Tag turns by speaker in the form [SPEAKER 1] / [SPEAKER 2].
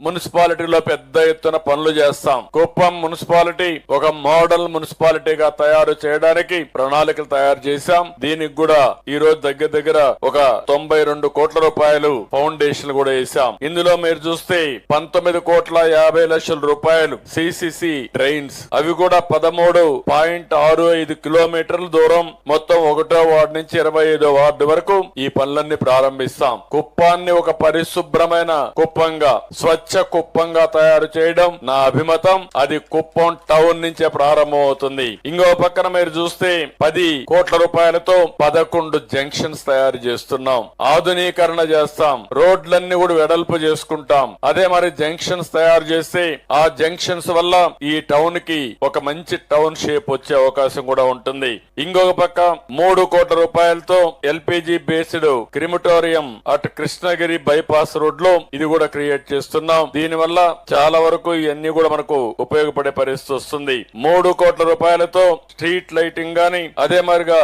[SPEAKER 1] మున్సిపాలిటీలో పెద్ద ఎత్తున పనులు చేస్తాం. కుప్పం మున్సిపాలిటీ ఒక మోడల్ మున్సిపాలిటీగా తయారు చేయడానికి ప్రణాళికలు తయారు చేశాం. దీనికి కూడా ఈ రోజు దగ్గర ఒక 92 కోట్ల రూపాయలు ఫౌండేషన్ కూడా వేశాం. ఇందులో మీరు చూస్తే 19,50,00,000 రూపాయలు సిసిసి డ్రైన్స్, అవి కూడా 13.65 కిలోమీటర్ల దూరం మొత్తం 1వ వార్డు నుంచి 25వ వార్డు వరకు ఈ పనులన్నీ ప్రారంభిస్తాం. కుప్పాన్ని ఒక పరిశుభ్రమైన కుప్పంగా, స్వచ్ఛ కుప్పంగా తయారు చేయడం నా అభిమతం. అది కుప్పం టౌన్ నుంచే ప్రారంభం అవుతుంది. ఇంకో పక్కన మీరు చూస్తే 10 కోట్ల రూపాయలతో 11 జంక్షన్స్ తయారు చేస్తున్నాం. ఆధునీకరణ చేస్తాం. రోడ్లన్నీ కూడా వెడల్పు చేసుకుంటాం. అదే మరి జంక్షన్స్ తయారు చేస్తే ఆ జంక్షన్స్ వల్ల ఈ టౌన్ కి ఒక మంచి టౌన్ షేప్ వచ్చే అవకాశం కూడా ఉంటుంది. ఇంకొక పక్క 3 కోట్ల రూపాయలతో ఎల్పిజి బేస్డ్ క్రిమిటోరియం అటు కృష్ణగిరి బైపాస్ రోడ్ లో ఇది కూడా క్రియేట్ చేస్తున్నాం. దీని వల్ల చాలా వరకు ఇవన్నీ కూడా మనకు ఉపయోగపడే పరిస్థితి వస్తుంది. 3 కోట్ల రూపాయలతో స్ట్రీట్ లైటింగ్ గాని, అదే మరిగా